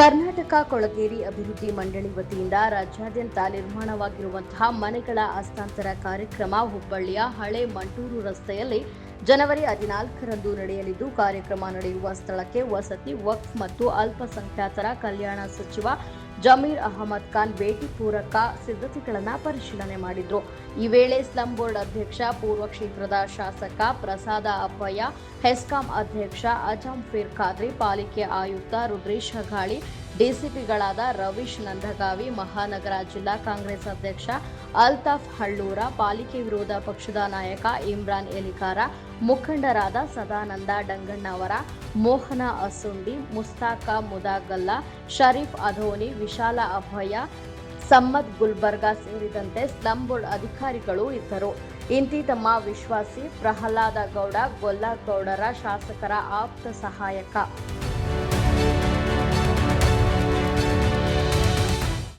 ಕರ್ನಾಟಕ ಕೊಳಗೇರಿ ಅಭಿವೃದ್ಧಿ ಮಂಡಳಿ ವತಿಯಿಂದ ರಾಜ್ಯಾದ್ಯಂತ ನಿರ್ಮಾಣವಾಗಿರುವಂತಹ ಮನೆಗಳ ಹಸ್ತಾಂತರ ಕಾರ್ಯಕ್ರಮ ಹುಬ್ಬಳ್ಳಿಯ ಹಳೆ ಮಂಟೂರು ರಸ್ತೆಯಲ್ಲಿ ಜನವರಿ 14ರಂದು ನಡೆಯಲಿದ್ದು, ಕಾರ್ಯಕ್ರಮ ನಡೆಯುವ ಸ್ಥಳಕ್ಕೆ ವಸತಿ, ವಕ್ಫ್ ಮತ್ತು ಅಲ್ಪಸಂಖ್ಯಾತರ ಕಲ್ಯಾಣ ಸಚಿವ ಜಮೀರ್ ಅಹಮದ್ ಖಾನ್ ಭೇಟಿ ಪೂರಕ ಸಿದ್ಧತೆಗಳನ್ನು ಪರಿಶೀಲನೆ ಮಾಡಿದರು. ಈ ವೇಳೆ ಸ್ಲಂ ಬೋರ್ಡ್ ಅಧ್ಯಕ್ಷ, ಪೂರ್ವ ಕ್ಷೇತ್ರದ ಶಾಸಕ ಪ್ರಸಾದ ಅಪ್ಪಯ್ಯ, ಹೆಸ್ಕಾಂ ಅಧ್ಯಕ್ಷ ಅಜಂಫೀರ್ ಖಾದ್ರಿ, ಪಾಲಿಕೆ ಆಯುಕ್ತ ರುದ್ರೇಶ್ ಹಗಾಳಿ, ಡಿಸಿಪಿಗಳಾದ ರವೀಶ್ ನಂದಗಾವಿ, ಮಹಾನಗರ ಜಿಲ್ಲಾ ಕಾಂಗ್ರೆಸ್ ಅಧ್ಯಕ್ಷ ಅಲ್ತಾಫ್ ಹಳ್ಳೂರ, ಪಾಲಿಕೆ ವಿರೋಧ ಪಕ್ಷದ ನಾಯಕ ಇಮ್ರಾನ್ ಎಲಿಕಾರ, ಮುಖಂಡರಾದ ಸದಾನಂದ ಡಂಗಣ್ಣವರ, ಮೋಹನ ಅಸುಂಡಿ, ಮುಸ್ತಾಕ ಮುದಾಗಲ್ಲ, ಶರೀಫ್ ಅಧೋನಿ, ವಿಶಾಲ ಅಭಯ, ಸಮ್ಮದ್ ಗುಲ್ಬರ್ಗಾ ಸೇರಿದಂತೆ ಸ್ಲಂ ಬೋರ್ಡ್ ಅಧಿಕಾರಿಗಳು ಇದ್ದರು. ಇಂತಿ ತಮ್ಮ ವಿಶ್ವಾಸಿ ಪ್ರಹ್ಲಾದ ಗೌಡ, ಗೊಲ್ಲಗೌಡರ ಶಾಸಕರ ಆಪ್ತ ಸಹಾಯಕ